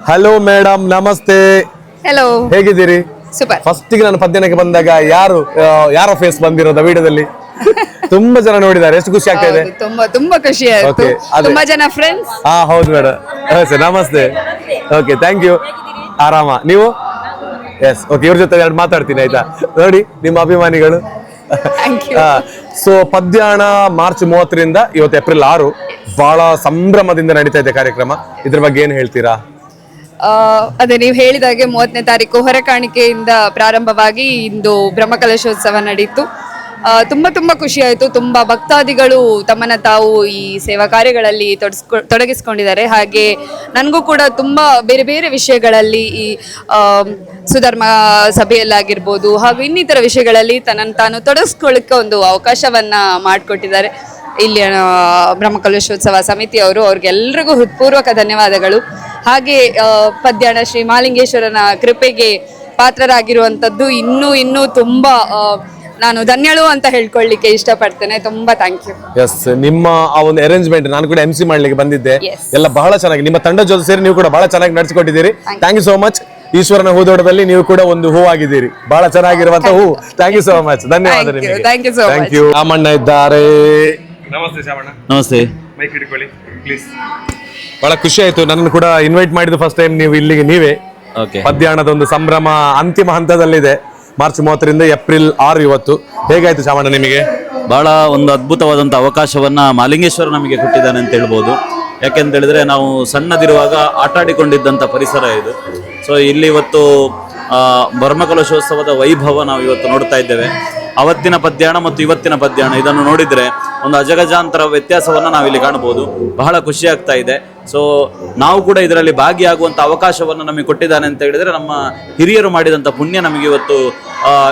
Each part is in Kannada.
ಹಲೋ ಮೇಡಮ್, ನಮಸ್ತೆ. ಹೆಲೋ, ಹೇಗಿದ್ದೀರಿ? ಸೂಪರ್. ಫಸ್ಟ್ ಗೆ ನಾನು ಪದ್ಯನಕ್ಕೆ ಬಂದಾಗ ಯಾರ ಫೇಸ್ ಬಂದಿರೋದ ವಿಡಿಯೋದಲ್ಲಿ ತುಂಬಾ ಜನ ನೋಡಿದ್ದಾರೆ. ಎಷ್ಟು ಖುಷಿ ಆಗ್ತಾ ಇದೆ. ತುಂಬಾ ಖುಷಿ ಆಯ್ತು. Okay, ಅದೇ. ತುಂಬಾ ಜನ ಫ್ರೆಂಡ್ಸ್. ಹೌದು ಮೇಡಮ್. ಸರ್ ನಮಸ್ತೆ. Okay, thank you. ಆರಾಮ ನೀವು? ಎಸ್. ಓಕೆ, ಇವ್ರ ಜೊತೆ ಎರಡು ಮಾತಾಡ್ತೀನಿ ಆಯ್ತಾ. ನೋಡಿ ನಿಮ್ಮ ಅಭಿಮಾನಿಗಳು. Thank you. So Padyana March 30ರಿಂದ ಇವತ್ತು ಏಪ್ರಿಲ್ 6 ಬಹಳ ಸಂಭ್ರಮದಿಂದ ನಡೀತಾ ಇದೆ ಕಾರ್ಯಕ್ರಮ. ಇದ್ರ ಬಗ್ಗೆ ಏನ್ ಹೇಳ್ತೀರಾ? ಅದೇ ನೀವು ಹೇಳಿದಾಗೆ 30ನೇ ತಾರೀಕು ಹೊರಕಾಣಿಕೆಯಿಂದ ಪ್ರಾರಂಭವಾಗಿ ಇಂದು ಬ್ರಹ್ಮಕಲಶೋತ್ಸವ ನಡೀತು. ತುಂಬಾ ಖುಷಿ ಆಯಿತು. ತುಂಬಾ ಭಕ್ತಾದಿಗಳು ತಮ್ಮನ್ನ ತಾವು ಈ ಸೇವಾ ಕಾರ್ಯಗಳಲ್ಲಿ ತೊಡಗಿಸ್ಕೊಂಡಿದ್ದಾರೆ. ಹಾಗೆ ನನಗೂ ಕೂಡ ತುಂಬಾ ಬೇರೆ ಬೇರೆ ವಿಷಯಗಳಲ್ಲಿ ಈ ಸುಧರ್ಮ ಸಭೆಯಲ್ಲಾಗಿರ್ಬೋದು ಹಾಗೂ ಇನ್ನಿತರ ವಿಷಯಗಳಲ್ಲಿ ತನ್ನನ್ನು ತಾನು ತೊಡಗಿಸ್ಕೊಳ್ಳಿಕ್ಕೆ ಒಂದು ಅವಕಾಶವನ್ನ ಮಾಡಿಕೊಟ್ಟಿದ್ದಾರೆ ಇಲ್ಲಿ ಬ್ರಹ್ಮಕಲಶೋತ್ಸವ ಸಮಿತಿಯವರು. ಅವ್ರಿಗೆಲ್ರಿಗೂ ಹೃತ್ಪೂರ್ವಕ ಧನ್ಯವಾದಗಳು. ಹಾಗೆ ಪದ್ಯಾಣ ಶ್ರೀ ಮಹಾಲಿಂಗೇಶ್ವರನ ಕೃಪೆಗೆ ಪಾತ್ರರಾಗಿರುವಂಥದ್ದು ಇನ್ನೂ ತುಂಬಾ ನಾನು ಧನ್ಯಳು ಅಂತ ಹೇಳ್ಕೊಳ್ಳಿಕ್ಕೆ ಇಷ್ಟಪಡ್ತೇನೆ. ತುಂಬಾ ಥ್ಯಾಂಕ್ ಯು. ಎಸ್, ನಿಮ್ಮ ಆ ಒಂದು ಅರೇಂಜ್ಮೆಂಟ್ ನಾನು ಕೂಡ MC ಮಾಡ್ಲಿಕ್ಕೆ ಬಂದಿದ್ದೆ. Yes. ಎಲ್ಲ ಬಹಳ ಚೆನ್ನಾಗಿ ನಿಮ್ಮ ತಂಡ ಜೊತೆ ಸೇರಿ ನೀವು ಕೂಡ ಬಹಳ ಚೆನ್ನಾಗಿ ನಡೆಸಿಕೊಟ್ಟಿದ್ದೀರಿ. Thank you so much. ಈಶ್ವರನ ಹೂದೋಟದಲ್ಲಿ ನೀವು ಕೂಡ ಒಂದು ಹೂ ಆಗಿದ್ದೀರಿ, ಬಹಳ ಚೆನ್ನಾಗಿರುವಂತ ಹೂ. Thank you so much. ಧನ್ಯವಾದ ನಿಮಗೆ. Thank you so much. Thank you. Ramanna ಇದ್ದಾರೆ. ನಮಸ್ತೆ ಶಾಮಣ್ಣ. ನಮಸ್ತೆ. ಮೈಕ್ ಹಿಡ್ಕೊಳ್ಳಿ ಪ್ಲೀಸ್. ಬಹಳ ಖುಷಿ ಆಯ್ತು, ನನ್ನನ್ನು ಕೂಡ ಇನ್ವೈಟ್ ಮಾಡಿದ ಫಸ್ಟ್ ಟೈಮ್ ನೀವು ಇಲ್ಲಿಗೆ ನೀವೇ. ಓಕೆ. ಪದ್ಯಾಣದ ಒಂದು ಸಂಭ್ರಮ ಅಂತಿಮ ಹಂತದಲ್ಲಿದೆ. ಮಾರ್ಚ್ 30ರಿಂದ ಏಪ್ರಿಲ್ 6 ಇವತ್ತು. ಹೇಗಾಯ್ತು ಶಾಮಣ್ಣ ನಿಮಗೆ? ಬಹಳ ಒಂದು ಅದ್ಭುತವಾದಂಥ ಅವಕಾಶವನ್ನ ಮಾಲಿಂಗೇಶ್ವರ ನಮಗೆ ಕೊಟ್ಟಿದ್ದಾನೆ ಅಂತ ಹೇಳ್ಬೋದು. ಯಾಕೆಂತ ಹೇಳಿದ್ರೆ ನಾವು ಸಣ್ಣದಿರುವಾಗ ಆಟ ಆಡಿಕೊಂಡಿದ್ದಂಥ ಪರಿಸರ ಇದು. ಸೊ ಇಲ್ಲಿ ಇವತ್ತು ಬ್ರಹ್ಮಕಲಶೋತ್ಸವದ ವೈಭವ ನಾವು ಇವತ್ತು ನೋಡ್ತಾ ಇದ್ದೇವೆ. ಅವತ್ತಿನ ಪದ್ಯಾಣ ಮತ್ತು ಇವತ್ತಿನ ಪದ್ಯಾಣ ಇದನ್ನು ನೋಡಿದ್ರೆ ಒಂದು ಅಜಗಜಾಂತರ ವ್ಯತ್ಯಾಸವನ್ನು ನಾವಿಲ್ಲಿ ಕಾಣಬಹುದು. ಬಹಳ ಖುಷಿ ಆಗ್ತಾ ಇದೆ. ಸೊ ನಾವು ಕೂಡ ಇದರಲ್ಲಿ ಭಾಗಿಯಾಗುವಂಥ ಅವಕಾಶವನ್ನು ನಮಗೆ ಕೊಟ್ಟಿದ್ದಾನೆ ಅಂತ ಹೇಳಿದ್ರೆ ನಮ್ಮ ಹಿರಿಯರು ಮಾಡಿದಂಥ ಪುಣ್ಯ ನಮಗೆ ಇವತ್ತು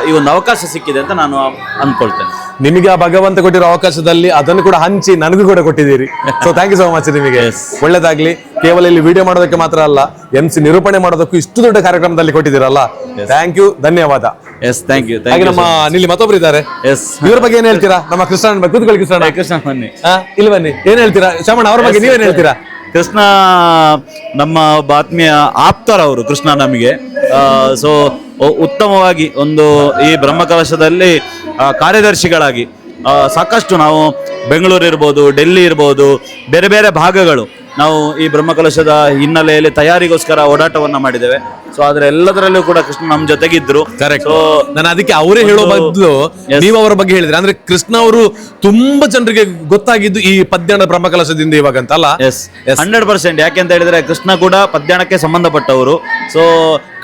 ಈ ಒಂದು ಅವಕಾಶ ಸಿಕ್ಕಿದೆ ಅಂತ ನಾನು ಅಂದ್ಕೊಳ್ತೇನೆ. ನಿಮಗೆ ಆ ಭಗವಂತ ಕೊಟ್ಟಿರೋ ಅವಕಾಶದಲ್ಲಿ ಅದನ್ನು ಕೂಡ ಹಂಚಿ ನನಗೂ ಕೂಡ ಕೊಟ್ಟಿದ್ದೀರಿ. So thank you so much ನಿಮಗೆ. ಒಳ್ಳೇದಾಗ್ಲಿ. ಕೇವಲ ಇಲ್ಲಿ ವಿಡಿಯೋ ಮಾಡೋದಕ್ಕೆ ಮಾತ್ರ ಅಲ್ಲ, MC ನಿರೂಪಣೆ ಮಾಡೋದಕ್ಕೂ ಇಷ್ಟು ದೊಡ್ಡ ಕಾರ್ಯಕ್ರಮದಲ್ಲಿ ಕೊಟ್ಟಿದ್ದೀರಲ್ಲ. ಥ್ಯಾಂಕ್ ಯು, ಧನ್ಯವಾದ. Yes, thank you. ಹಾಗೆ ನಮ್ಮ ಇಲ್ಲಿ ಮತ್ತೊಬ್ರು ಇದ್ದಾರೆ. ಎಸ್, ಇವ್ರ ಬಗ್ಗೆ ಏನ್ ಹೇಳ್ತೀರಾ? ನಮ್ಮ ಕೃಷ್ಣನ ಬಗ್ಗೆ. ಕೂತ್ಕೊಳ್ಳಿ ಕೃಷ್ಣ. ಕೃಷ್ಣ ಬನ್ನಿ. ಇಲ್ಲಿ ಬನ್ನಿ. ಏನ್ ಹೇಳ್ತೀರಾ ಶಾಮಣ್ಣ ಅವ್ರ ಬಗ್ಗೆ? ನೀವೇನ್ ಹೇಳ್ತೀರಾ? ಕೃಷ್ಣ ನಮ್ಮ ಆತ್ಮೀಯ ಆಪ್ತರವರು ಕೃಷ್ಣ ನಮಗೆ. ಸೊ ಉತ್ತಮವಾಗಿ ಒಂದು ಈ ಬ್ರಹ್ಮಕಲಶದಲ್ಲಿ ಕಾರ್ಯದರ್ಶಿಗಳಾಗಿ ಸಾಕಷ್ಟು ನಾವು ಬೆಂಗಳೂರು ಇರ್ಬೋದು, ಡೆಲ್ಲಿ ಇರ್ಬೋದು, ಬೇರೆ ಬೇರೆ ಭಾಗಗಳು ನಾವು ಈ ಬ್ರಹ್ಮಕಲಶದ ಹಿನ್ನೆಲೆಯಲ್ಲಿ ತಯಾರಿಗೋಸ್ಕರ ಓಡಾಟವನ್ನ ಮಾಡಿದ್ದೇವೆ. ಸೊ ಆದ್ರೆ ಎಲ್ಲದರಲ್ಲೂ ಕೂಡ ಕೃಷ್ಣ ನಮ್ಮ ಜೊತೆಗಿದ್ರು. ಕರೆಕ್ಟ್. ನಾನು ಅದಕ್ಕೆ ಅವರೇ ಹೇಳೋ ಬದಲು ನೀವು ಅವರ ಬಗ್ಗೆ ಹೇಳಿದ್ರೆ, ಅಂದ್ರೆ ಕೃಷ್ಣ ಅವರು ತುಂಬಾ ಜನರಿಗೆ ಗೊತ್ತಾಗಿದ್ದು ಈ ಪದ್ಯಾಣ ಬ್ರಹ್ಮಕಲಶದಿಂದ ಇವಾಗ ಅಂತ ಅಲ್ಲ. 100%. ಯಾಕೆಂತ ಹೇಳಿದ್ರೆ ಕೃಷ್ಣ ಕೂಡ ಪದ್ಯಾಣಕ್ಕೆ ಸಂಬಂಧಪಟ್ಟವರು. ಸೊ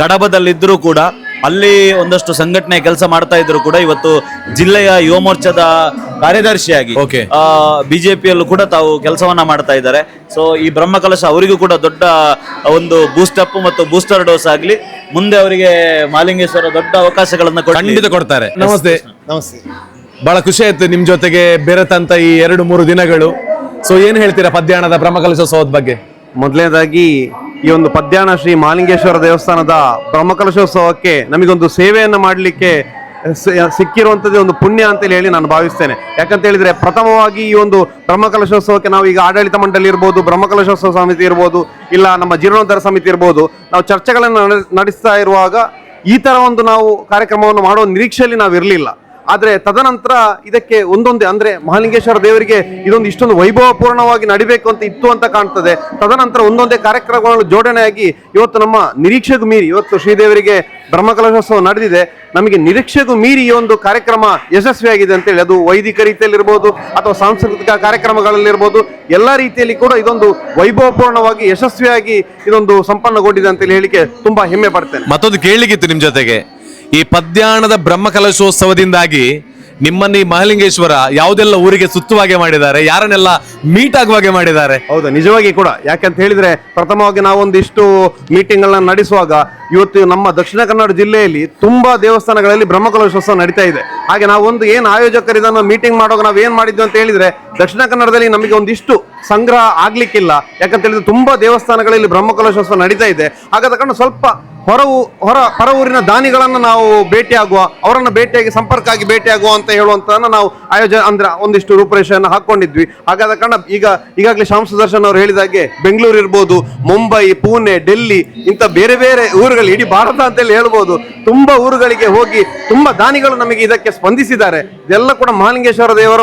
ಕಡಬದಲ್ಲಿದ್ದರೂ ಕೂಡ ಅಲ್ಲಿ ಒಂದಷ್ಟು ಸಂಘಟನೆ ಕೆಲಸ ಮಾಡ್ತಾ ಇದ್ರು ಕೂಡ ಇವತ್ತು ಜಿಲ್ಲೆಯ ಯುವ ಮೋರ್ಚಾದ ಕಾರ್ಯದರ್ಶಿಯಾಗಿ ಬಿಜೆಪಿಯಲ್ಲೂ ಕೂಡ ತಾವು ಕೆಲಸವನ್ನ ಮಾಡ್ತಾ ಇದ್ದಾರೆ. ಸೊ ಈ ಬ್ರಹ್ಮಕಲಶ ಅವರಿಗೂ ಕೂಡ ದೊಡ್ಡ ಒಂದು ಬೂಸ್ಟಪ್ ಮತ್ತು ಬೂಸ್ಟರ್ ಡೋಸ್ ಆಗ್ಲಿ. ಮುಂದೆ ಅವರಿಗೆ ಮಾಲಿಂಗೇಶ್ವರ ದೊಡ್ಡ ಅವಕಾಶಗಳನ್ನ ಖಂಡಿತ ಕೊಡ್ತಾರೆ. ನಮಸ್ತೆ. ನಮಸ್ತೆ. ಬಹಳ ಖುಷಿ ಆಯ್ತು ನಿಮ್ ಜೊತೆಗೆ ಬೆರೆತಂತ ಈ 2-3 ದಿನಗಳು. ಸೊ ಏನ್ ಹೇಳ್ತೀರಾ ಪದ್ಯಾಣದ ಬ್ರಹ್ಮಕಲಶೋತ್ಸವದ ಬಗ್ಗೆ? ಮೊದಲನೇದಾಗಿ ಈ ಒಂದು ಪದ್ಯಾಣ ಶ್ರೀ ಮಹಾಲಿಂಗೇಶ್ವರ ದೇವಸ್ಥಾನದ ಬ್ರಹ್ಮಕಲಶೋತ್ಸವಕ್ಕೆ ನಮಗೊಂದು ಸೇವೆಯನ್ನು ಮಾಡಲಿಕ್ಕೆ ಸಿಕ್ಕಿರುವಂಥದ್ದು ಒಂದು ಪುಣ್ಯ ಅಂತೇಳಿ ಹೇಳಿ ನಾನು ಭಾವಿಸ್ತೇನೆ. ಯಾಕಂತ ಹೇಳಿದ್ರೆ ಪ್ರಥಮವಾಗಿ ಈ ಒಂದು ಬ್ರಹ್ಮಕಲಶೋತ್ಸವಕ್ಕೆ ನಾವು ಈಗ ಆಡಳಿತ ಮಂಡಳಿ ಇರ್ಬೋದು, ಬ್ರಹ್ಮಕಲಶೋತ್ಸವ ಸಮಿತಿ ಇರ್ಬೋದು, ಇಲ್ಲ ನಮ್ಮ ಜೀರ್ಣೋದ್ಧಾರ ಸಮಿತಿ ಇರ್ಬೋದು, ನಾವು ಚರ್ಚೆಗಳನ್ನು ನಡೆಸ್ತಾ ಇರುವಾಗ ಈ ತರ ಒಂದು ನಾವು ಕಾರ್ಯಕ್ರಮವನ್ನು ಮಾಡುವ ನಿರೀಕ್ಷೆಯಲ್ಲಿ ನಾವು ಇರಲಿಲ್ಲ. ಆದ್ರೆ ತದನಂತರ ಇದಕ್ಕೆ ಒಂದೊಂದೇ ಅಂದ್ರೆ ಮಹಾಲಿಂಗೇಶ್ವರ ದೇವರಿಗೆ ಇದೊಂದು ಇಷ್ಟೊಂದು ವೈಭವಪೂರ್ಣವಾಗಿ ನಡಿಬೇಕು ಅಂತ ಇತ್ತು ಅಂತ ಕಾಣ್ತದೆ. ತದನಂತರ ಒಂದೊಂದೇ ಕಾರ್ಯಕ್ರಮಗಳು ಜೋಡಣೆಯಾಗಿ ಇವತ್ತು ನಮ್ಮ ನಿರೀಕ್ಷೆಗೂ ಮೀರಿ ಇವತ್ತು ಶ್ರೀದೇವರಿಗೆ ಬ್ರಹ್ಮಕಲಶೋತ್ಸವ ನಡೆದಿದೆ. ನಮಗೆ ನಿರೀಕ್ಷೆಗೂ ಮೀರಿ ಈ ಒಂದು ಕಾರ್ಯಕ್ರಮ ಯಶಸ್ವಿಯಾಗಿದೆ ಅಂತೇಳಿ, ಅದು ವೈದಿಕ ರೀತಿಯಲ್ಲಿ ಇರ್ಬೋದು ಅಥವಾ ಸಾಂಸ್ಕೃತಿಕ ಕಾರ್ಯಕ್ರಮಗಳಲ್ಲಿರ್ಬೋದು, ಎಲ್ಲ ರೀತಿಯಲ್ಲಿ ಕೂಡ ಇದೊಂದು ವೈಭವಪೂರ್ಣವಾಗಿ ಯಶಸ್ವಿಯಾಗಿ ಇದೊಂದು ಸಂಪನ್ನಗೊಂಡಿದೆ ಅಂತೇಳಿ ಹೇಳಿಕೆ ತುಂಬಾ ಹೆಮ್ಮೆ ಪಡ್ತೇನೆ. ಮತ್ತೊಂದು ಕೇಳಲಿಕ್ಕಿತ್ತು ನಿಮ್ ಜೊತೆಗೆ, ಈ ಪದ್ಯಾಣದ ಬ್ರಹ್ಮಕಲಶೋತ್ಸವದಿಂದಾಗಿ ನಿಮ್ಮನ್ನ ಈ ಮಹಾಲಿಂಗೇಶ್ವರ ಯಾವುದೆಲ್ಲ ಊರಿಗೆ ಸುತ್ತುವಾಗೆ ಮಾಡಿದ್ದಾರೆ, ಯಾರನ್ನೆಲ್ಲ ಮೀಟ್ ಆಗುವಾಗೆ ಮಾಡಿದ್ದಾರೆ? ಹೌದಾ, ನಿಜವಾಗಿ ಕೂಡ. ಯಾಕಂತ ಹೇಳಿದ್ರೆ ಪ್ರಥಮವಾಗಿ ನಾವೊಂದಿಷ್ಟು ಮೀಟಿಂಗ್ ಗಳನ್ನ ನಡೆಸುವಾಗ ಇವತ್ತು ನಮ್ಮ ದಕ್ಷಿಣ ಕನ್ನಡ ಜಿಲ್ಲೆಯಲ್ಲಿ ತುಂಬಾ ದೇವಸ್ಥಾನಗಳಲ್ಲಿ ಬ್ರಹ್ಮಕಲಶೋತ್ಸವ ನಡೀತಾ ಇದೆ. ಹಾಗೆ ನಾವೊಂದು ಏನ್ ಆಯೋಜಕರು ಇದನ್ನು ಮೀಟಿಂಗ್ ಮಾಡುವಾಗ ನಾವ್ ಏನ್ ಮಾಡಿದ್ವಿ ಅಂತ ಹೇಳಿದ್ರೆ, ದಕ್ಷಿಣ ಕನ್ನಡದಲ್ಲಿ ನಮಗೆ ಒಂದಿಷ್ಟು ಸಂಗ್ರಹ ಆಗ್ಲಿಕ್ಕಿಲ್ಲ. ಯಾಕಂತ ಹೇಳಿದ್ರೆ ತುಂಬಾ ದೇವಸ್ಥಾನಗಳಲ್ಲಿ ಬ್ರಹ್ಮಕಲಶೋತ್ಸವ ನಡೀತಾ ಇದೆ. ಹಾಗಾದ ಕಾರಣ ಸ್ವಲ್ಪ ಹೊರ ಊರಿನ ದಾನಿಗಳನ್ನ ನಾವು ಭೇಟಿಯಾಗುವ, ಅವರನ್ನ ಭೇಟಿಯಾಗಿ ಸಂಪರ್ಕ ಆಗಿ ಭೇಟಿಯಾಗುವ ಅಂತ ಹೇಳುವಂತದನ್ನ ನಾವು ಅಂದ್ರೆ ಒಂದಿಷ್ಟು ರೂಪರೇಷೆಯನ್ನು ಹಾಕೊಂಡಿದ್ವಿ. ಹಾಗಾದ ಕಾರಣ ಈಗಾಗಲೇ ಶ್ಯಾಮ್ ಸುದರ್ಶನ್ ಅವರು ಹೇಳಿದಾಗೆ ಬೆಂಗಳೂರು ಇರ್ಬೋದು, ಮುಂಬೈ, ಪುಣೆ, ಡೆಲ್ಲಿ ಇಂಥ ಬೇರೆ ಬೇರೆ ಊರುಗಳು, ಇಡೀ ಭಾರತ ಅಂತೇಳಿ ಹೇಳ್ಬೋದು, ತುಂಬಾ ಊರುಗಳಿಗೆ ಹೋಗಿ ತುಂಬಾ ದಾನಿಗಳು ನಮಗೆ ಇದಕ್ಕೆ ಸ್ಪಂದಿಸಿದ್ದಾರೆ. ಇದೆಲ್ಲ ಕೂಡ ಮಹಾಲಿಂಗೇಶ್ವರ ದೇವರ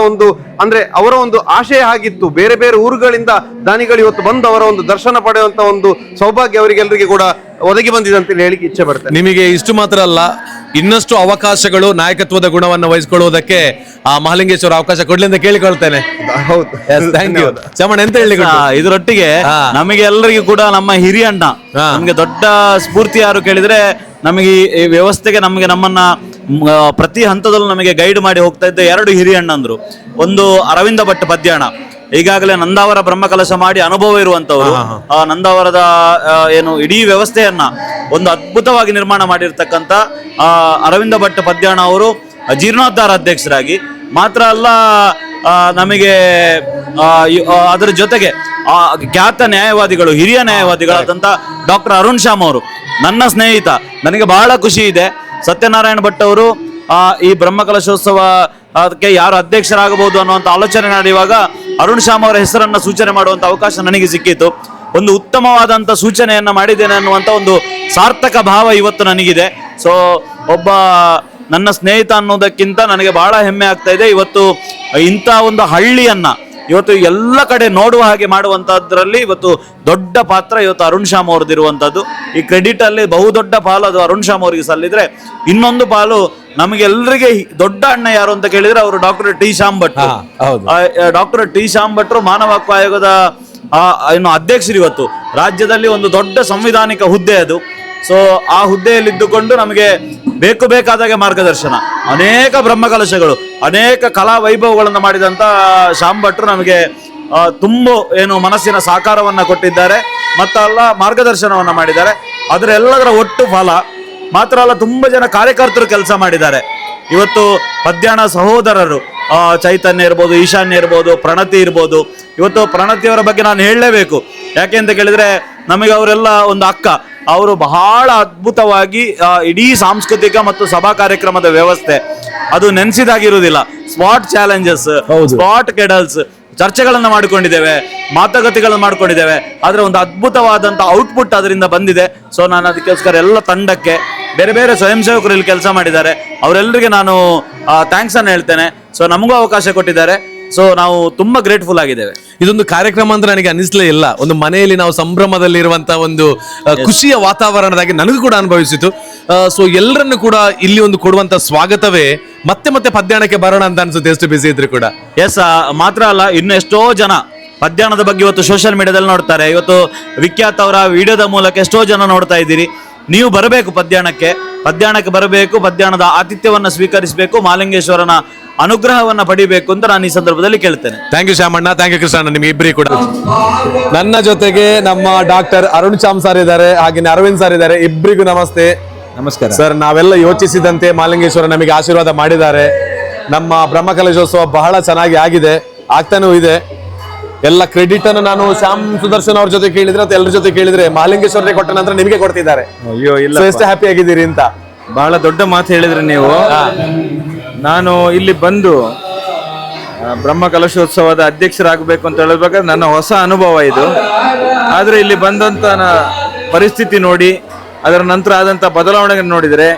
ಅಂದ್ರೆ ಅವರ ಒಂದು ಆಶಯ ಆಗಿತ್ತು. ಬೇರೆ ಬೇರೆ ಊರುಗಳಿಂದ ದಾನಿಗಳು ಇವತ್ತು ಬಂದು ಅವರ ಒಂದು ದರ್ಶನ ಪಡೆಯುವಂತ ಒಂದು ಸೌಭಾಗ್ಯ ಅವರಿಗೆಲ್ಲರಿಗೆ ಕೂಡ ಒದಗಿ ಬಂದಿದೆ ಅಂತ ಹೇಳಿಕ್ಕೆ ಇಚ್ಛೆ ಪಡ್ತೇನೆ. ನಿಮಗೆ ಇಷ್ಟು ಮಾತ್ರ ಅಲ್ಲ, ಇನ್ನಷ್ಟು ಅವಕಾಶಗಳು, ನಾಯಕತ್ವದ ಗುಣವನ್ನು ವಹಿಸಿಕೊಳ್ಳುವುದಕ್ಕೆ ಆ ಮಹಾಲಿಂಗೇಶ್ವರ ಅವಕಾಶ ಕೊಡ್ಲಿ ಅಂತ ಕೇಳಿಕೊಳ್ತೇನೆ. ಹೌದು, ಥ್ಯಾಂಕ್ ಯು ಚಮನ್. ಎಂತ ಹೇಳಿ ಇದರೊಟ್ಟಿಗೆ ನಮಗೆ ಎಲ್ಲರಿಗೂ ಕೂಡ ನಮ್ಮ ಹಿರಿಯಣ್ಣ ನಮಗೆ ದೊಡ್ಡ ಸ್ಫೂರ್ತಿ ಯಾರು ಕೇಳಿದ್ರೆ ನಮಗೆ ಈ ವ್ಯವಸ್ಥೆಗೆ ನಮ್ಮನ್ನ ಪ್ರತಿ ಹಂತದಲ್ಲೂ ನಮಗೆ ಗೈಡ್ ಮಾಡಿ ಹೋಗ್ತಾ ಇದ್ದ 2 ಹಿರಿಯಣ್ಣಂದ್ರು. ಒಂದು ಅರವಿಂದ ಭಟ್ ಪದ್ಯಾಣ, ಈಗಾಗಲೇ ನಂದಾವರ ಬ್ರಹ್ಮಕಲಶ ಮಾಡಿ ಅನುಭವ ಇರುವಂತವರು. ನಂದಾವರದ ಏನು ಇಡೀ ವ್ಯವಸ್ಥೆಯನ್ನ ಒಂದು ಅದ್ಭುತವಾಗಿ ನಿರ್ಮಾಣ ಮಾಡಿರ್ತಕ್ಕಂಥ ಅರವಿಂದ ಭಟ್ ಪದ್ಯಾಣ ಅವರು ಜೀರ್ಣೋದ್ಧಾರ ಅಧ್ಯಕ್ಷರಾಗಿ ಮಾತ್ರ ಅಲ್ಲ, ನಮಗೆ ಅದರ ಜೊತೆಗೆ ಖ್ಯಾತ ನ್ಯಾಯವಾದಿಗಳು, ಹಿರಿಯ ನ್ಯಾಯವಾದಿಗಳಾದಂಥ ಡಾಕ್ಟರ್ ಅರುಣ್ ಶ್ಯಾಮ್ ಅವರು ನನ್ನ ಸ್ನೇಹಿತ. ನನಗೆ ಬಹಳ ಖುಷಿ ಇದೆ, ಸತ್ಯನಾರಾಯಣ ಭಟ್ ಅವರು ಈ ಬ್ರಹ್ಮಕಲಶೋತ್ಸವ ಅದಕ್ಕೆ ಯಾರು ಅಧ್ಯಕ್ಷರಾಗಬಹುದು ಅನ್ನುವಂಥ ಆಲೋಚನೆ ನಡೆಯುವಾಗ ಅರುಣ್ ಶ್ಯಾಮ್ ಅವರ ಹೆಸರನ್ನ ಸೂಚನೆ ಮಾಡುವಂತ ಅವಕಾಶ ನನಗೆ ಸಿಕ್ಕಿತ್ತು. ಒಂದು ಉತ್ತಮವಾದಂಥ ಸೂಚನೆಯನ್ನ ಮಾಡಿದ್ದೇನೆ ಅನ್ನುವಂಥ ಒಂದು ಸಾರ್ಥಕ ಭಾವ ಇವತ್ತು ನನಗಿದೆ. ಸೊ ಒಬ್ಬ ನನ್ನ ಸ್ನೇಹಿತ ಅನ್ನೋದಕ್ಕಿಂತ ನನಗೆ ಬಹಳ ಹೆಮ್ಮೆ ಆಗ್ತಾ ಇದೆ. ಇವತ್ತು ಇಂಥ ಒಂದು ಹಳ್ಳಿಯನ್ನ ಇವತ್ತು ಎಲ್ಲ ಕಡೆ ನೋಡುವ ಹಾಗೆ ಮಾಡುವಂತದ್ರಲ್ಲಿ ಇವತ್ತು ದೊಡ್ಡ ಪಾತ್ರ ಇವತ್ತು ಅರುಣ್ ಶ್ಯಾಮ್ ಅವ್ರದ್ದಿರುವಂತದ್ದು. ಈ ಕ್ರೆಡಿಟ್ ಅಲ್ಲಿ ಬಹುದೊಡ್ಡ ಪಾಲು ಅದು ಅರುಣ್ ಶ್ಯಾಮ್ ಅವರಿಗೆ ಸಲ್ಲಿದ್ರೆ, ಇನ್ನೊಂದು ಪಾಲು ನಮಗೆಲ್ಲರಿಗೆ ದೊಡ್ಡ ಅಣ್ಣ ಯಾರು ಅಂತ ಕೇಳಿದ್ರೆ ಅವರು doctor T Shyam Bhat. Doctor T Shyam ಭಟ್ರು ಮಾನವ ಹಕ್ಕು ಆಯೋಗದ ಇನ್ನು ಅಧ್ಯಕ್ಷರು. ಇವತ್ತು ರಾಜ್ಯದಲ್ಲಿ ಒಂದು ದೊಡ್ಡ ಸಂವಿಧಾನಿಕ ಹುದ್ದೆ ಅದು. ಸೊ ಆ ಹುದ್ದೆಯಲ್ಲಿದ್ದುಕೊಂಡು ನಮಗೆ ಬೇಕಾದಾಗೆ ಮಾರ್ಗದರ್ಶನ, ಅನೇಕ ಬ್ರಹ್ಮಕಲಶಗಳು, ಅನೇಕ ಕಲಾ ವೈಭವಗಳನ್ನು ಮಾಡಿದಂತ ಶ್ಯಾಮ್ ಭಟ್ರು ನಮಗೆ ತುಂಬ ಮನಸ್ಸಿನ ಸಾಕಾರವನ್ನ ಕೊಟ್ಟಿದ್ದಾರೆ, ಮತ್ತಲ್ಲ ಮಾರ್ಗದರ್ಶನವನ್ನ ಮಾಡಿದ್ದಾರೆ. ಅದರ ಎಲ್ಲದರ ಒಟ್ಟು ಫಲ ಮಾತ್ರ ಅಲ್ಲ, ತುಂಬಾ ಜನ ಕಾರ್ಯಕರ್ತರು ಕೆಲಸ ಮಾಡಿದ್ದಾರೆ. ಇವತ್ತು ಪದ್ಯಾಣ ಸಹೋದರರು ಚೈತನ್ಯ ಇರ್ಬೋದು, ಈಶಾನ್ಯ ಇರ್ಬೋದು, ಪ್ರಣತಿ ಇರ್ಬೋದು. ಇವತ್ತು ಪ್ರಣತಿಯವರ ಬಗ್ಗೆ ನಾನು ಹೇಳಲೇಬೇಕು. ಯಾಕೆ ಅಂತ ಕೇಳಿದ್ರೆ ನಮಗೆ ಅವರೆಲ್ಲ ಒಂದು ಅಕ್ಕ. ಅವರು ಬಹಳ ಅದ್ಭುತವಾಗಿ ಇಡೀ ಸಾಂಸ್ಕೃತಿಕ ಮತ್ತು ಸಭಾ ಕಾರ್ಯಕ್ರಮದ ವ್ಯವಸ್ಥೆ ಅದು ನೆನೆಸಿದಾಗಿರುವುದಿಲ್ಲ. ಸ್ಪಾಟ್ ಚಾಲೆಂಜಸ್, ಸ್ಪಾಟ್ ಕೆಡಲ್ಸ್, ಚರ್ಚೆಗಳನ್ನು ಮಾಡಿಕೊಂಡಿದ್ದೇವೆ, ಮಾತುಕತೆಗಳನ್ನು ಮಾಡ್ಕೊಂಡಿದ್ದೇವೆ. ಆದರೆ ಒಂದು ಅದ್ಭುತವಾದಂಥ ಔಟ್ಪುಟ್ ಅದರಿಂದ ಬಂದಿದೆ. ಸೊ ನಾನು ಅದಕ್ಕೋಸ್ಕರ ಎಲ್ಲ ತಂಡಕ್ಕೆ, ಬೇರೆ ಬೇರೆ ಸ್ವಯಂ ಸೇವಕರು ಇಲ್ಲಿ ಕೆಲಸ ಮಾಡಿದ್ದಾರೆ, ಅವರೆಲ್ಲರಿಗೆ ನಾನು ಥ್ಯಾಂಕ್ಸ್ ಅನ್ನು ಹೇಳ್ತೇನೆ. ಸೊ ನಮಗೂ ಅವಕಾಶ ಕೊಟ್ಟಿದ್ದಾರೆ. ಸೊ ನಾವು ತುಂಬಾ ಗ್ರೇಟ್ಫುಲ್ ಆಗಿದ್ದೇವೆ. ಇದೊಂದು ಕಾರ್ಯಕ್ರಮ ಅಂತ ನನಗೆ ಅನಿಸ್ಲೇ ಇಲ್ಲ. ಒಂದು ಮನೆಯಲ್ಲಿ ನಾವು ಸಂಭ್ರಮದಲ್ಲಿ ಇರುವಂತಹ ಒಂದು ಖುಷಿಯ ವಾತಾವರಣದಾಗಿ ನನಗೂ ಕೂಡ ಅನುಭವಿಸಿತು. ಸೊ ಎಲ್ಲರನ್ನು ಕೂಡ ಇಲ್ಲಿ ಒಂದು ಕೊಡುವಂತ ಸ್ವಾಗತವೇ ಮತ್ತೆ ಮತ್ತೆ ಪದ್ಯಾಣಕ್ಕೆ ಬರೋಣ ಅಂತ ಅನ್ಸುತ್ತೆ, ಎಷ್ಟು ಬಿಸಿ ಇದ್ರು ಕೂಡ. ಎಸ್, ಮಾತ್ರ ಅಲ್ಲ, ಇನ್ನು ಎಷ್ಟೋ ಜನ ಪದ್ಯಾಣದ ಬಗ್ಗೆ ಇವತ್ತು ಸೋಷಿಯಲ್ ಮೀಡಿಯಾದಲ್ಲಿ ನೋಡ್ತಾರೆ. ಇವತ್ತು ವಿಖ್ಯಾತ್ ಅವರ ವಿಡಿಯೋದ ಮೂಲಕ ಎಷ್ಟೋ ಜನ ನೋಡ್ತಾ ಇದ್ದೀರಿ. ನೀವು ಬರಬೇಕು ಪದ್ಯಾಣಕ್ಕೆ ಬರಬೇಕು, ಪದ್ಯಾಣದ ಆತಿಥ್ಯವನ್ನ ಸ್ವೀಕರಿಸಬೇಕು, ಮಹಾಲಿಂಗೇಶ್ವರನ ಅನುಗ್ರಹವನ್ನ ಪಡಿಬೇಕು ಅಂತ ನಾನು ಈ ಸಂದರ್ಭದಲ್ಲಿ ಕೇಳ್ತೇನೆ. Thank you Shyamanna, thank you Krishnanna, ನಿಮ್ಗೆ ಇಬ್ಬರಿ ಕೂಡ. ನನ್ನ ಜೊತೆಗೆ ನಮ್ಮ ಡಾಕ್ಟರ್ ಅರುಣ್ ಶ್ಯಾಮ್ ಸರ್ ಇದ್ದಾರೆ, ಹಾಗೆ ಅರವಿಂದ್ ಸರ್ ಇದ್ದಾರೆ. ಇಬ್ಬರಿಗೂ ನಮಸ್ತೆ. ನಮಸ್ಕಾರ ಸರ್. ನಾವೆಲ್ಲ ಯೋಚಿಸಿದಂತೆ ಮಹಾಲಿಂಗೇಶ್ವರ ನಮಗೆ ಆಶೀರ್ವಾದ ಮಾಡಿದ್ದಾರೆ. ನಮ್ಮ ಬ್ರಹ್ಮಕಲಶೋತ್ಸವ ಬಹಳ ಚೆನ್ನಾಗಿ ಆಗಿದೆ, ಆಗ್ತಾನೂ ಇದೆ. ಎಲ್ಲ ಕ್ರೆಡಿಟ್ ಅನ್ನು ನಾನು ಶ್ಯಾಮ್ ಸುದರ್ಶನ್ ಅವ್ರ ಜೊತೆ ಕೇಳಿದ್ರೆ ಅಥವಾ ಎಲ್ಲರ ಜೊತೆ ಕೇಳಿದ್ರೆ ಮಹಾಲಿಂಗೇಶ್ವರನೇ ಕೊಟ್ಟ ನಂತರ ನಿಮಗೆ ಕೊಡ್ತಿದ್ದಾರೆ. ಅಯ್ಯೋ ಇಲ್ಲ, ಎಷ್ಟು ಹ್ಯಾಪಿ ಆಗಿದ್ದೀರಿ ಅಂತ. ಬಹಳ ದೊಡ್ಡ ಮಾತು ಹೇಳಿದ್ರಿ ನೀವು. ನಾನು ಇಲ್ಲಿ ಬಂದು ಬ್ರಹ್ಮ ಕಲಶೋತ್ಸವದ ಅಧ್ಯಕ್ಷರಾಗಬೇಕು ಅಂತ ಹೇಳಬೇಕಾದ್ರೆ ನನ್ನ ಹೊಸ ಅನುಭವ ಇದು. ಆದ್ರೆ ಇಲ್ಲಿ ಬಂದಂತ ಪರಿಸ್ಥಿತಿ ನೋಡಿ, ಅದರ ನಂತರ ಆದಂತ ಬದಲಾವಣೆ ನೋಡಿದರೆ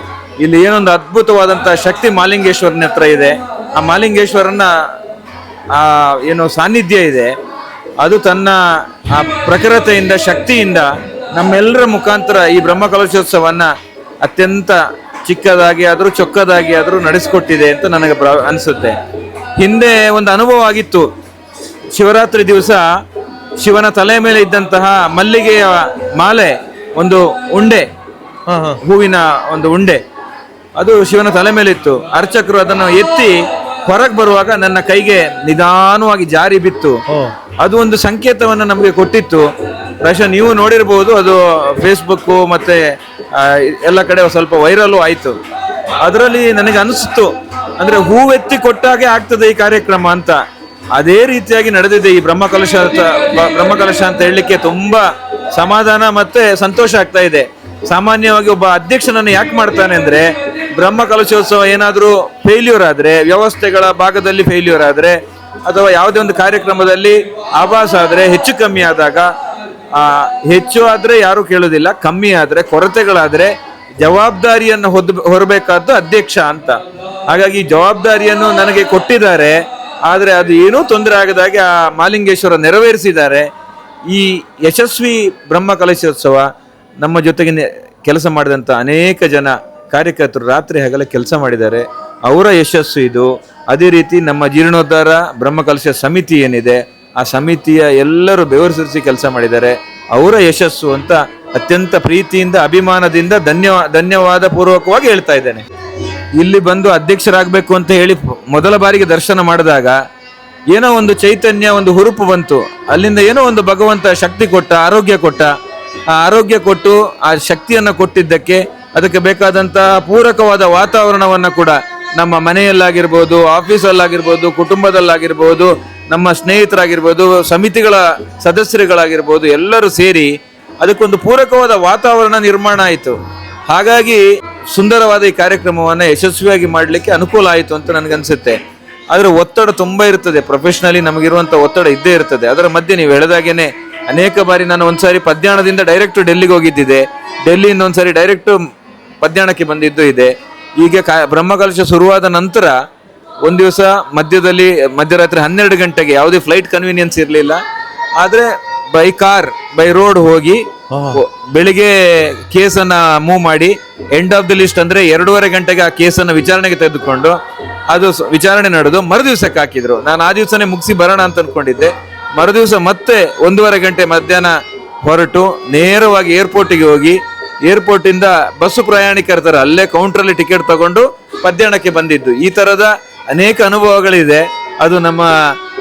ಇಲ್ಲಿ ಏನೊಂದು ಅದ್ಭುತವಾದಂತ ಶಕ್ತಿ ಮಹಾಲಿಂಗೇಶ್ವರನ ಹತ್ರ ಇದೆ. ಆ ಮಹಾಲಿಂಗೇಶ್ವರನ ಏನು ಸಾನ್ನಿಧ್ಯ ಇದೆ, ಅದು ತನ್ನ ಆ ಪ್ರಖರತೆಯಿಂದ, ಶಕ್ತಿಯಿಂದ ನಮ್ಮೆಲ್ಲರ ಮುಖಾಂತರ ಈ ಬ್ರಹ್ಮ ಕಲಶೋತ್ಸವನ್ನ ಅತ್ಯಂತ ಚಿಕ್ಕದಾಗಿ ಆದರೂ ಚೊಕ್ಕದಾಗಿ ಆದರೂ ನಡೆಸಿಕೊಟ್ಟಿದೆ ಅಂತ ನನಗೆ ಅನಿಸುತ್ತೆ. ಹಿಂದೆ ಒಂದು ಅನುಭವ ಆಗಿತ್ತು. ಶಿವರಾತ್ರಿ ದಿವಸ ಶಿವನ ತಲೆ ಮೇಲೆ ಇದ್ದಂತಹ ಮಲ್ಲಿಗೆಯ ಮಾಲೆ, ಒಂದು ಉಂಡೆ, ಹೂವಿನ ಒಂದು ಉಂಡೆ, ಅದು ಶಿವನ ತಲೆ ಮೇಲೆ ಇತ್ತು. ಅರ್ಚಕರು ಅದನ್ನು ಎತ್ತಿ ಹೊರಗೆ ಬರುವಾಗ ನನ್ನ ಕೈಗೆ ನಿಧಾನವಾಗಿ ಜಾರಿ ಬಿತ್ತು. ಅದು ಒಂದು ಸಂಕೇತವನ್ನು ನಮಗೆ ಕೊಟ್ಟಿತ್ತು. ಪ್ರಾಯಶಃ ನೀವು ನೋಡಿರ್ಬೋದು, ಅದು ಫೇಸ್ಬುಕ್ ಮತ್ತೆ ಎಲ್ಲ ಕಡೆ ಸ್ವಲ್ಪ ವೈರಲ್ ಆಯ್ತು. ಅದರಲ್ಲಿ ನನಗೆ ಅನಿಸ್ತು, ಅಂದ್ರೆ ಹೂವೆತ್ತಿ ಕೊಟ್ಟಾಗೆ ಆಗ್ತದೆ ಈ ಕಾರ್ಯಕ್ರಮ ಅಂತ. ಅದೇ ರೀತಿಯಾಗಿ ನಡೆದಿದೆ ಈ ಬ್ರಹ್ಮಕಲಶ ಅಂತ ಹೇಳಲಿಕ್ಕೆ ತುಂಬಾ ಸಮಾಧಾನ ಮತ್ತೆ ಸಂತೋಷ ಆಗ್ತಾ ಇದೆ. ಸಾಮಾನ್ಯವಾಗಿ ಒಬ್ಬ ಅಧ್ಯಕ್ಷನನ್ನು ಯಾಕೆ ಮಾಡ್ತಾನೆ ಅಂದ್ರೆ, ಬ್ರಹ್ಮ ಕಲಶೋತ್ಸವ ಏನಾದರೂ ಫೇಲ್ಯೂರ್ ಆದ್ರೆ, ವ್ಯವಸ್ಥೆಗಳ ಭಾಗದಲ್ಲಿ ಫೇಲ್ಯೂರ್ ಆದ್ರೆ, ಅಥವಾ ಯಾವುದೇ ಒಂದು ಕಾರ್ಯಕ್ರಮದಲ್ಲಿ ಆಭಾಸ ಆದ್ರೆ, ಹೆಚ್ಚು ಕಮ್ಮಿ ಆದಾಗ, ಹೆಚ್ಚು ಆದ್ರೆ ಯಾರು ಕೇಳೋದಿಲ್ಲ, ಕಮ್ಮಿ ಆದ್ರೆ, ಕೊರತೆಗಳಾದ್ರೆ ಜವಾಬ್ದಾರಿಯನ್ನು ಹೊರಬೇಕಾದ್ದು ಅಧ್ಯಕ್ಷ ಅಂತ. ಹಾಗಾಗಿ ಜವಾಬ್ದಾರಿಯನ್ನು ನನಗೆ ಕೊಟ್ಟಿದ್ದಾರೆ, ಆದ್ರೆ ಅದು ಏನೂ ತೊಂದರೆ ಆಗದಾಗೆ ಆ ಮಾಲಿಂಗೇಶ್ವರ ನೆರವೇರಿಸಿದ್ದಾರೆ. ಈ ಯಶಸ್ವಿ ಬ್ರಹ್ಮ ಕಲಶೋತ್ಸವ ನಮ್ಮ ಜೊತೆಗೆ ಕೆಲಸ ಮಾಡಿದಂಥ ಅನೇಕ ಜನ ಕಾರ್ಯಕರ್ತರು ರಾತ್ರಿ ಹಗಲ ಕೆಲಸ ಮಾಡಿದ್ದಾರೆ, ಅವರ ಯಶಸ್ಸು ಇದು. ಅದೇ ರೀತಿ ನಮ್ಮ ಜೀರ್ಣೋದ್ಧಾರ ಬ್ರಹ್ಮಕಲಶ ಸಮಿತಿ ಏನಿದೆ, ಆ ಸಮಿತಿಯ ಎಲ್ಲರೂ ಬೆವರು ಸುರಿಸಿ ಕೆಲಸ ಮಾಡಿದ್ದಾರೆ, ಅವರ ಯಶಸ್ಸು ಅಂತ ಅತ್ಯಂತ ಪ್ರೀತಿಯಿಂದ ಅಭಿಮಾನದಿಂದ ಧನ್ಯವಾದ ಪೂರ್ವಕವಾಗಿ ಹೇಳ್ತಾ ಇದ್ದೇನೆ. ಇಲ್ಲಿ ಬಂದು ಅಧ್ಯಕ್ಷರಾಗಬೇಕು ಅಂತ ಹೇಳಿ ಮೊದಲ ಬಾರಿಗೆ ದರ್ಶನ ಮಾಡಿದಾಗ ಏನೋ ಒಂದು ಚೈತನ್ಯ, ಒಂದು ಹುರುಪು ಬಂತು. ಅಲ್ಲಿಂದ ಏನೋ ಒಂದು ಭಗವಂತ ಶಕ್ತಿ ಕೊಟ್ಟ, ಆರೋಗ್ಯ ಕೊಟ್ಟ. ಆ ಆರೋಗ್ಯ ಕೊಟ್ಟು ಆ ಶಕ್ತಿಯನ್ನು ಕೊಟ್ಟಿದ್ದಕ್ಕೆ ಅದಕ್ಕೆ ಬೇಕಾದಂತಹ ಪೂರಕವಾದ ವಾತಾವರಣವನ್ನ ಕೂಡ ನಮ್ಮ ಮನೆಯಲ್ಲಾಗಿರ್ಬೋದು, ಆಫೀಸಲ್ಲಾಗಿರ್ಬೋದು, ಕುಟುಂಬದಲ್ಲಾಗಿರ್ಬೋದು, ನಮ್ಮ ಸ್ನೇಹಿತರಾಗಿರ್ಬೋದು, ಸಮಿತಿಗಳ ಸದಸ್ಯರುಗಳಾಗಿರ್ಬೋದು, ಎಲ್ಲರೂ ಸೇರಿ ಅದಕ್ಕೊಂದು ಪೂರಕವಾದ ವಾತಾವರಣ ನಿರ್ಮಾಣ ಆಯಿತು. ಹಾಗಾಗಿ ಸುಂದರವಾದ ಈ ಕಾರ್ಯಕ್ರಮವನ್ನು ಯಶಸ್ವಿಯಾಗಿ ಮಾಡಲಿಕ್ಕೆ ಅನುಕೂಲ ಆಯಿತು ಅಂತ ನನಗನ್ಸುತ್ತೆ. ಆದರೆ ಒತ್ತಡ ತುಂಬ ಇರ್ತದೆ, ಪ್ರೊಫೆಷನಲಿ ನಮಗಿರುವಂಥ ಒತ್ತಡ ಇದ್ದೇ ಇರ್ತದೆ. ಅದರ ಮಧ್ಯೆ ನೀವು ಹೇಳಿದಾಗೇನೆ ಅನೇಕ ಬಾರಿ ನಾನು ಒಂದ್ಸಾರಿ ಪದ್ಯಾಣದಿಂದ ಡೈರೆಕ್ಟ್ ಡೆಲ್ಲಿಗೆ ಹೋಗಿದ್ದಿದೆ, ಡೆಲ್ಲಿಯಿಂದ ಒಂದ್ಸಾರಿ ಡೈರೆಕ್ಟ್ ಪದ್ಯಾಣಕ್ಕೆ ಬಂದಿದ್ದು ಇದೆ. ಈಗ ಬ್ರಹ್ಮಕಲಶ ಶುರುವಾದ ನಂತರ ಒಂದು ದಿವಸ ಮಧ್ಯರಾತ್ರಿ 12 ಗಂಟೆಗೆ ಯಾವುದೇ ಫ್ಲೈಟ್ ಕನ್ವೀನಿಯನ್ಸ್ ಇರಲಿಲ್ಲ, ಆದರೆ ಬೈ ರೋಡ್ ಹೋಗಿ ಬೆಳಿಗ್ಗೆ ಕೇಸನ್ನ ಮೂವ್ ಮಾಡಿ ಎಂಡ್ ಆಫ್ ದಿ ಲಿಸ್ಟ್ ಅಂದ್ರೆ 2:30 ಗಂಟೆಗೆ ಆ ಕೇಸನ್ನ ವಿಚಾರಣೆಗೆ ತೆಗೆದುಕೊಂಡು ಅದು ವಿಚಾರಣೆ ನಡೆದು ಮರುದಿವ್ಸಕ್ಕೆ ಹಾಕಿದ್ರು. ನಾನು ಆ ದಿವಸನೇ ಮುಗಿಸಿ ಬರೋಣ ಅಂತ ಅನ್ಕೊಂಡಿದ್ದೆ. ಮರುದಿವ್ಸ ಮತ್ತೆ 1:30 ಗಂಟೆ ಮಧ್ಯಾಹ್ನ ಹೊರಟು ನೇರವಾಗಿ ಏರ್ಪೋರ್ಟಿಗೆ ಹೋಗಿ, ಏರ್ಪೋರ್ಟ್ ಇಂದ ಬಸ್ಸು ಪ್ರಯಾಣಿಕರ ಅಲ್ಲೇ ಕೌಂಟ್ರಲ್ಲಿ ಟಿಕೆಟ್ ತಗೊಂಡು ಪದ್ಯಾಣಕ್ಕೆ ಬಂದಿದ್ದು. ಈ ತರದ ಅನೇಕ ಅನುಭವಗಳಿದೆ. ಅದು ನಮ್ಮ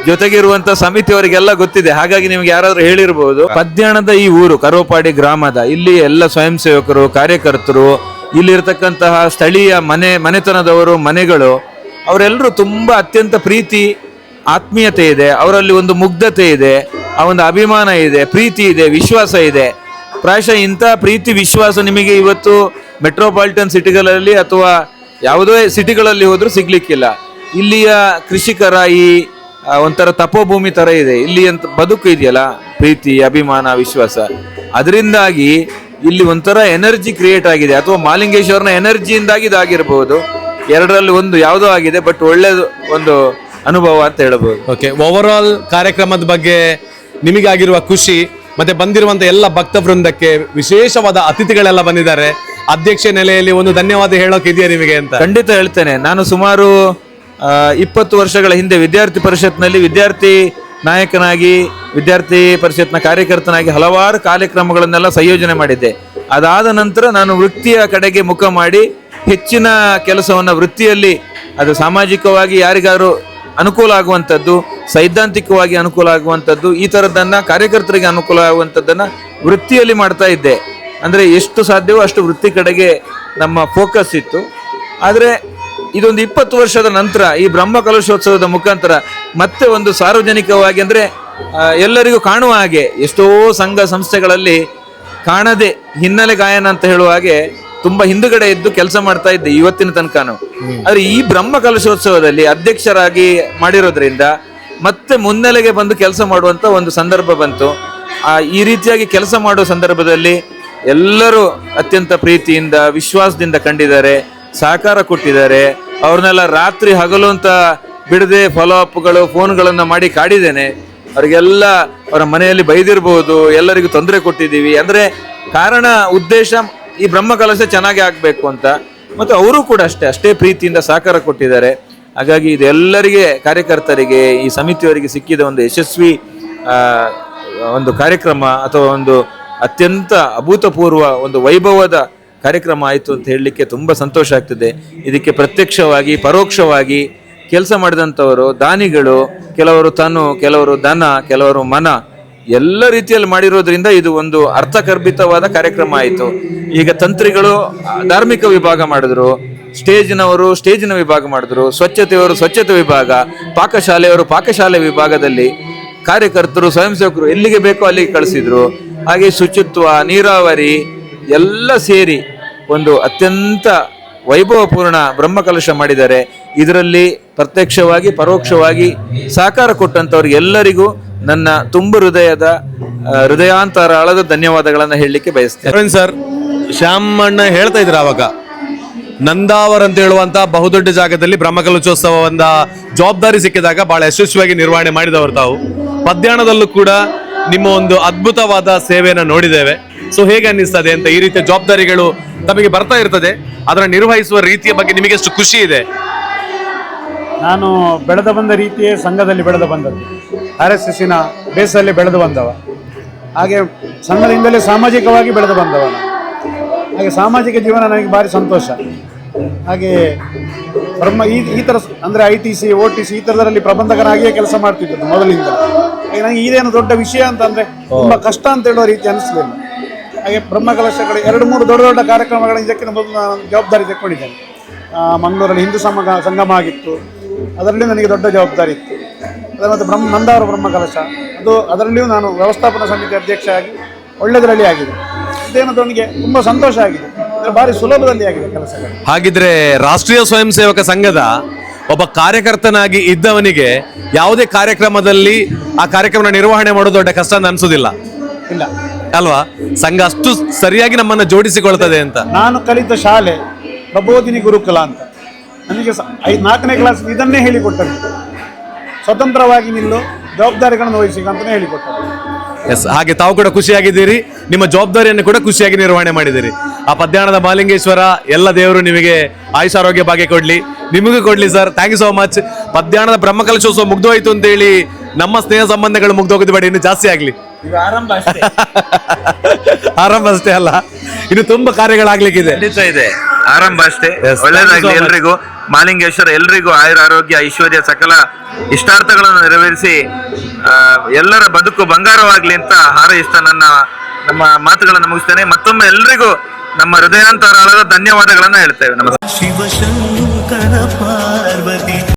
ಜೊತೆಗಿರುವಂತ ಸಮಿತಿಯವರಿಗೆಲ್ಲ ಗೊತ್ತಿದೆ. ಹಾಗಾಗಿ ನಿಮ್ಗೆ ಯಾರಾದ್ರೂ ಹೇಳಿರ್ಬೋದು. ಪದ್ಯಾಣದ ಈ ಊರು ಕರೋಪಾಡಿ ಗ್ರಾಮದ ಇಲ್ಲಿ ಎಲ್ಲ ಸ್ವಯಂ ಸೇವಕರು, ಕಾರ್ಯಕರ್ತರು, ಇಲ್ಲಿರ್ತಕ್ಕಂತಹ ಸ್ಥಳೀಯ ಮನೆತನದವರು, ಮನೆಗಳು, ಅವರೆಲ್ಲರೂ ತುಂಬಾ ಅತ್ಯಂತ ಪ್ರೀತಿ, ಆತ್ಮೀಯತೆ ಇದೆ ಅವರಲ್ಲಿ, ಒಂದು ಮುಗ್ಧತೆ ಇದೆ, ಆ ಒಂದು ಅಭಿಮಾನ ಇದೆ, ಪ್ರೀತಿ ಇದೆ, ವಿಶ್ವಾಸ ಇದೆ. ಪ್ರಾಯಶಃ ಇಂಥ ಪ್ರೀತಿ ವಿಶ್ವಾಸ ನಿಮಗೆ ಇವತ್ತು ಮೆಟ್ರೋಪಾಲಿಟನ್ ಸಿಟಿಗಳಲ್ಲಿ ಅಥವಾ ಯಾವುದೇ ಸಿಟಿಗಳಲ್ಲಿ ಹೋದ್ರೂ ಸಿಗ್ಲಿಕ್ಕಿಲ್ಲ. ಇಲ್ಲಿಯ ಕೃಷಿಕರ ಈ ಒಂಥರ ತಪೋಭೂಮಿ ತರ ಇದೆ ಇಲ್ಲಿ ಅಂತ ಬದುಕು ಇದೆಯಲ್ಲ, ಪ್ರೀತಿ, ಅಭಿಮಾನ, ವಿಶ್ವಾಸ. ಅದರಿಂದಾಗಿ ಇಲ್ಲಿ ಒಂಥರ ಎನರ್ಜಿ ಕ್ರಿಯೇಟ್ ಆಗಿದೆ, ಅಥವಾ ಮಾಲಿಂಗೇಶ್ವರನ ಎನರ್ಜಿಯಿಂದಾಗಿ ಇದಾಗಿರ್ಬೋದು. ಎರಡರಲ್ಲಿ ಒಂದು ಯಾವುದೋ ಆಗಿದೆ, ಬಟ್ ಒಳ್ಳೇದು ಒಂದು ಅನುಭವ ಅಂತ ಹೇಳ್ಬೋದು. ಓಕೆ, ಓವರ್ ಆಲ್ ಕಾರ್ಯಕ್ರಮದ ಬಗ್ಗೆ ನಿಮಗಾಗಿರುವ ಖುಷಿ ಮತ್ತೆ ಬಂದಿರುವಂತ ಎಲ್ಲ ಭಕ್ತ ವೃಂದಕ್ಕೆ, ವಿಶೇಷವಾದ ಅತಿಥಿಗಳೆಲ್ಲ ಬಂದಿದ್ದಾರೆ, ಅಧ್ಯಕ್ಷ ನೆಲೆಯಲ್ಲಿ ಒಂದು ಧನ್ಯವಾದ ಹೇಳೋಕೆ ಇದೆಯಾ ನಿಮಗೆ ಅಂತ? ಖಂಡಿತ ಹೇಳ್ತೇನೆ. ನಾನು ಸುಮಾರು 20 ವರ್ಷಗಳ ಹಿಂದೆ ವಿದ್ಯಾರ್ಥಿ ಪರಿಷತ್ನಲ್ಲಿ ವಿದ್ಯಾರ್ಥಿ ನಾಯಕನಾಗಿ, ವಿದ್ಯಾರ್ಥಿ ಪರಿಷತ್ನ ಕಾರ್ಯಕರ್ತನಾಗಿ ಹಲವಾರು ಕಾರ್ಯಕ್ರಮಗಳನ್ನೆಲ್ಲ ಸಂಯೋಜನೆ ಮಾಡಿದ್ದೆ. ಅದಾದ ನಂತರ ನಾನು ವೃತ್ತಿಯ ಕಡೆಗೆ ಮುಖ ಮಾಡಿ ಹೆಚ್ಚಿನ ಕೆಲಸವನ್ನು ವೃತ್ತಿಯಲ್ಲಿ, ಅದು ಸಾಮಾಜಿಕವಾಗಿ ಯಾರಿಗಾರು ಅನುಕೂಲ ಆಗುವಂಥದ್ದು, ಸೈದ್ಧಾಂತಿಕವಾಗಿ ಅನುಕೂಲ ಆಗುವಂಥದ್ದು, ಈ ಥರದ್ದನ್ನು ಕಾರ್ಯಕರ್ತರಿಗೆ ಅನುಕೂಲ ಆಗುವಂಥದ್ದನ್ನು ವೃತ್ತಿಯಲ್ಲಿ ಮಾಡ್ತಾ ಇದ್ದೆ. ಅಂದರೆ ಎಷ್ಟು ಸಾಧ್ಯವೋ ಅಷ್ಟು ವೃತ್ತಿ ಕಡೆಗೆ ನಮ್ಮ ಫೋಕಸ್ ಇತ್ತು. ಆದರೆ ಇದೊಂದು 20 ವರ್ಷದ ನಂತರ ಈ ಬ್ರಹ್ಮ ಕಲಶೋತ್ಸವದ ಮುಖಾಂತರ ಮತ್ತೆ ಒಂದು ಸಾರ್ವಜನಿಕವಾಗಿ, ಅಂದರೆ ಎಲ್ಲರಿಗೂ ಕಾಣುವ ಹಾಗೆ, ಎಷ್ಟೋ ಸಂಘ ಸಂಸ್ಥೆಗಳಲ್ಲಿ ಕಾಣದೆ ಹಿನ್ನೆಲೆ ಗಾಯನ ಅಂತ ಹೇಳುವ ಹಾಗೆ ತುಂಬಾ ಹಿಂದುಗಡೆ ಇದ್ದು ಕೆಲಸ ಮಾಡ್ತಾ ಇದ್ದೆ ಇವತ್ತಿನ ತನಕನೂ. ಆದ್ರೆ ಈ ಬ್ರಹ್ಮ ಕಲಶೋತ್ಸವದಲ್ಲಿ ಅಧ್ಯಕ್ಷರಾಗಿ ಮಾಡಿರೋದ್ರಿಂದ ಮತ್ತೆ ಮುನ್ನೆಲೆಗೆ ಬಂದು ಕೆಲಸ ಮಾಡುವಂತ ಒಂದು ಸಂದರ್ಭ ಬಂತು. ಈ ರೀತಿಯಾಗಿ ಕೆಲಸ ಮಾಡುವ ಸಂದರ್ಭದಲ್ಲಿ ಎಲ್ಲರೂ ಅತ್ಯಂತ ಪ್ರೀತಿಯಿಂದ, ವಿಶ್ವಾಸದಿಂದ ಕಂಡಿದ್ದಾರೆ, ಸಹಕಾರ ಕೊಟ್ಟಿದ್ದಾರೆ. ಅವ್ರನ್ನೆಲ್ಲ ರಾತ್ರಿ ಹಗಲು ಅಂತ ಬಿಡದೆ ಫಾಲೋ ಅಪ್ಗಳು, ಫೋನ್ಗಳನ್ನ ಮಾಡಿ ಕಾಡಿದ್ದೇನೆ. ಅವರಿಗೆಲ್ಲ ಅವರ ಮನೆಯಲ್ಲಿ ಬೈದಿರ್ಬೋದು, ಎಲ್ಲರಿಗೂ ತೊಂದರೆ ಕೊಟ್ಟಿದ್ದೀವಿ. ಅಂದ್ರೆ ಕಾರಣ, ಉದ್ದೇಶ ಈ ಬ್ರಹ್ಮ ಕಲಶ ಚೆನ್ನಾಗಿ ಆಗ್ಬೇಕು ಅಂತ. ಮತ್ತು ಅವರು ಕೂಡ ಅಷ್ಟೇ ಪ್ರೀತಿಯಿಂದ ಸಹಕಾರ ಕೊಟ್ಟಿದ್ದಾರೆ. ಹಾಗಾಗಿ ಇದೆಲ್ಲರಿಗೆ, ಕಾರ್ಯಕರ್ತರಿಗೆ, ಈ ಸಮಿತಿಯವರಿಗೆ ಸಿಕ್ಕಿದ ಒಂದು ಯಶಸ್ವಿ ಒಂದು ಕಾರ್ಯಕ್ರಮ, ಅಥವಾ ಒಂದು ಅತ್ಯಂತ ಅಭೂತಪೂರ್ವ ಒಂದು ವೈಭವದ ಕಾರ್ಯಕ್ರಮ ಆಯಿತು ಅಂತ ಹೇಳಲಿಕ್ಕೆ ತುಂಬ ಸಂತೋಷ ಆಗ್ತದೆ. ಇದಕ್ಕೆ ಪ್ರತ್ಯಕ್ಷವಾಗಿ, ಪರೋಕ್ಷವಾಗಿ ಕೆಲಸ ಮಾಡಿದಂಥವರು, ದಾನಿಗಳು, ಕೆಲವರು ತನು, ಕೆಲವರು ಧನ, ಕೆಲವರು ಮನ, ಎಲ್ಲ ರೀತಿಯಲ್ಲಿ ಮಾಡಿರೋದ್ರಿಂದ ಇದು ಒಂದು ಅರ್ಥಗರ್ಭಿತವಾದ ಕಾರ್ಯಕ್ರಮ ಆಯಿತು. ಈಗ ತಂತ್ರಿಗಳು ಧಾರ್ಮಿಕ ವಿಭಾಗ ಮಾಡಿದ್ರು, ಸ್ಟೇಜಿನವರು ಸ್ಟೇಜಿನ ವಿಭಾಗ ಮಾಡಿದ್ರು, ಸ್ವಚ್ಛತೆಯವರು ಸ್ವಚ್ಛತೆ ವಿಭಾಗ, ಪಾಕಶಾಲೆಯವರು ಪಾಕಶಾಲೆ ವಿಭಾಗದಲ್ಲಿ, ಕಾರ್ಯಕರ್ತರು ಸ್ವಯಂ ಸೇವಕರು ಎಲ್ಲಿಗೆ ಬೇಕೋ ಅಲ್ಲಿಗೆ ಕಳಿಸಿದ್ರು. ಹಾಗೆ ಶುಚಿತ್ವ, ನೀರಾವರಿ ಎಲ್ಲ ಸೇರಿ ಒಂದು ಅತ್ಯಂತ ವೈಭವಪೂರ್ಣ ಬ್ರಹ್ಮಕಲಶ ಮಾಡಿದ್ದಾರೆ. ಇದರಲ್ಲಿ ಪ್ರತ್ಯಕ್ಷವಾಗಿ ಪರೋಕ್ಷವಾಗಿ ಸಹಕಾರ ಕೊಟ್ಟಂತವ್ರಿಗೆ ಎಲ್ಲರಿಗೂ ನನ್ನ ತುಂಬ ಹೃದಯಾಂತರಾಳದ ಧನ್ಯವಾದಗಳನ್ನು ಹೇಳಲಿಕ್ಕೆ ಬಯಸ್ತೇನೆ. ಅರವಿಂದ್ ಸರ್, ಶ್ಯಾಮಣ್ಣ ಹೇಳ್ತಾ ಇದ್ರು ಆವಾಗ, ನಂದಾವರ್ ಅಂತ ಹೇಳುವಂತ ಬಹುದೊಡ್ಡ ಜಾಗದಲ್ಲಿ ಬ್ರಹ್ಮಕಲಶೋತ್ಸವ ಒಂದ ಜವಾಬ್ದಾರಿ ಸಿಕ್ಕಿದಾಗ ಬಹಳ ಯಶಸ್ವಿಯಾಗಿ ನಿರ್ವಹಣೆ ಮಾಡಿದವರು ತಾವು. ಪದ್ಯಾಣದಲ್ಲೂ ಕೂಡ ನಿಮ್ಮ ಒಂದು ಅದ್ಭುತವಾದ ಸೇವೆಯನ್ನು ನೋಡಿದ್ದೇವೆ. ಸೊ ಹೇಗೆ ಅನ್ನಿಸ್ತದೆ ಅಂತ, ಈ ರೀತಿಯ ಜವಾಬ್ದಾರಿಗಳು ತಮಗೆ ಬರ್ತಾ ಇರ್ತದೆ, ಅದರ ನಿರ್ವಹಿಸುವ ರೀತಿಯ ಬಗ್ಗೆ ನಿಮಗೆ ಎಷ್ಟು ಖುಷಿ ಇದೆ? ನಾನು ಬೆಳೆದು ಬಂದ ರೀತಿಯೇ ಸಂಘದಲ್ಲಿ ಬೆಳೆದು ಬಂದದ್ದು, RSSನ ಬೇಸಲ್ಲಿ ಬೆಳೆದು ಬಂದವ. ಹಾಗೆ ಸಂಘದಿಂದಲೇ ಸಾಮಾಜಿಕವಾಗಿ ಬೆಳೆದು ಬಂದವ. ಹಾಗೆ ಸಾಮಾಜಿಕ ಜೀವನ ನನಗೆ ಭಾರಿ ಸಂತೋಷ. ಹಾಗೆ ಈ ಥರ ಅಂದರೆ ITC OTC ಈ ಥರದಲ್ಲಿ ಪ್ರಬಂಧಕನಾಗಿಯೇ ಕೆಲಸ ಮಾಡ್ತಿದ್ದದ್ದು ಮೊದಲಿಂದ. ಹಾಗೆ ನನಗೆ ಇದೇನು ದೊಡ್ಡ ವಿಷಯ ಅಂತಂದರೆ ತುಂಬ ಕಷ್ಟ ಅಂತ ಹೇಳೋ ರೀತಿ ಅನಿಸಲಿಲ್ಲ. ಹಾಗೆ ಬ್ರಹ್ಮಕಲಶಗಳು 2-3 ದೊಡ್ಡ ಕಾರ್ಯಕ್ರಮಗಳನ್ನು ಇದಕ್ಕೆ ಮೊದಲು ನಾನು ಜವಾಬ್ದಾರಿ ತೆಕ್ಕೊಂಡಿದ್ದೇನೆ. ಮಂಗಳೂರಲ್ಲಿ ಹಿಂದೂ ಸಂಗಮ ಆಗಿತ್ತು, ಅದರಲ್ಲಿ ನನಗೆ ದೊಡ್ಡ ಜವಾಬ್ದಾರಿ ಇತ್ತು. ಅದೇ ಮತ್ತು ನಂದಾವರ ಬ್ರಹ್ಮಕಲಶ, ಅದರಲ್ಲಿಯೂ ನಾನು ವ್ಯವಸ್ಥಾಪನಾ ಸಮಿತಿ ಅಧ್ಯಕ್ಷ ಆಗಿ ಒಳ್ಳೆದರಲ್ಲಿ ಆಗಿದೆ. ಇದೇನು ನನಗೆ ತುಂಬ ಸಂತೋಷ ಆಗಿದೆ, ಭಾರಿ ಸುಲಭದಲ್ಲಿ ಆಗಿದೆ ಕೆಲಸಗಳು. ಹಾಗಿದ್ರೆ ರಾಷ್ಟ್ರೀಯ ಸ್ವಯಂ ಸೇವಕ ಸಂಘದ ಒಬ್ಬ ಕಾರ್ಯಕರ್ತನಾಗಿ ಇದ್ದವನಿಗೆ ಯಾವುದೇ ಕಾರ್ಯಕ್ರಮದಲ್ಲಿ ಆ ಕಾರ್ಯಕ್ರಮ ನಿರ್ವಹಣೆ ಮಾಡೋದು ದೊಡ್ಡ ಕಷ್ಟ ಅಂತ ಅನ್ಸೋದಿಲ್ಲ ಇಲ್ಲ ಅಲ್ವಾ? ಸಂಘ ಅಷ್ಟು ಸರಿಯಾಗಿ ನಮ್ಮನ್ನ ಜೋಡಿಸಿಕೊಳ್ತದೆ ಅಂತ. ನಾನು ಕಲಿತ ಶಾಲೆ ಪ್ರಬೋಧಿನಿ ಗುರುಕುಲ ಅಂತ. ನನಗೆ 4ನೇ ಕ್ಲಾಸ್ ಇದನ್ನೇ ಹೇಳಿಕೊಟ್ಟರು, ಸ್ವತಂತ್ರವಾಗಿ ನಿಲ್ಲು, ಜವಾಬ್ದಾರಿಗಳನ್ನು ವಹಿಸಿ ಅಂತಲೇ ಹೇಳಿಕೊಟ್ಟರು. ಎಸ್, ಹಾಗೆ ತಾವು ಕೂಡ ಖುಷಿಯಾಗಿದ್ದೀರಿ, ನಿಮ್ಮ ಜವಾಬ್ದಾರಿಯನ್ನು ಕೂಡ ಖುಷಿಯಾಗಿ ನಿರ್ವಹಣೆ ಮಾಡಿದ್ದೀರಿ. ಆ ಪದ್ಯಾಣದ ಮಾಲಿಂಗೇಶ್ವರ ಎಲ್ಲ ದೇವರು ನಿಮಗೆ ಆಯುಷಾರೋಗ್ಯ ಭಾಗ್ಯ ಕೊಡ್ಲಿ, ನಿಮಗೂ ಕೊಡ್ಲಿ sir. Thank you so much. ಪದ್ಯಾಣದ ಬ್ರಹ್ಮಕಲಶೋತ್ಸವ ಮುಗ್ದೋಯ್ತು ಅಂತ ಹೇಳಿ ನಮ್ಮ ಸ್ನೇಹ ಸಂಬಂಧಗಳು ಮುಗ್ದೋಗೋದು ಬೇಡ, ಇನ್ನು ಜಾಸ್ತಿ ಆಗ್ಲಿ. ಆರಂಭ ಅಷ್ಟೇ ಅಲ್ಲ, ಇನ್ನು ತುಂಬಾ ಕಾರ್ಯಗಳಾಗ್ಲಿಕ್ಕಿದೆ. ಇದೆ, ಆರಂಭ ಅಷ್ಟೇ. Yes, ಒಳ್ಳೆದಾಗ್ಲಿ thank you so much. ಎಲ್ರಿಗೂ. ಮಾಲಿಂಗೇಶ್ವರ ಎಲ್ರಿಗೂ ಆಯುರಾರೋಗ್ಯ ಐಶ್ವರ್ಯ ಸಕಲ ಇಷ್ಟಾರ್ಥಗಳನ್ನು ನೆರವೇರಿಸಿ ಎಲ್ಲರ ಬದುಕು ಬಂಗಾರವಾಗ್ಲಿ ಅಂತ ಹಾರೈಸ್ತಾ ನಮ್ಮ ಮಾತುಗಳನ್ನು ಮುಗಿಸ್ತೇನೆ. ಮತ್ತೊಮ್ಮೆ ಎಲ್ರಿಗೂ ನಮ್ಮ ಹೃದಯಾಂತರಾಳದ ಧನ್ಯವಾದಗಳನ್ನ ಹೇಳ್ತೇವೆ. ನಮಸ್ಕಾರ. ಶಿವಶಂಕರ ಪಾರ್ವತಿ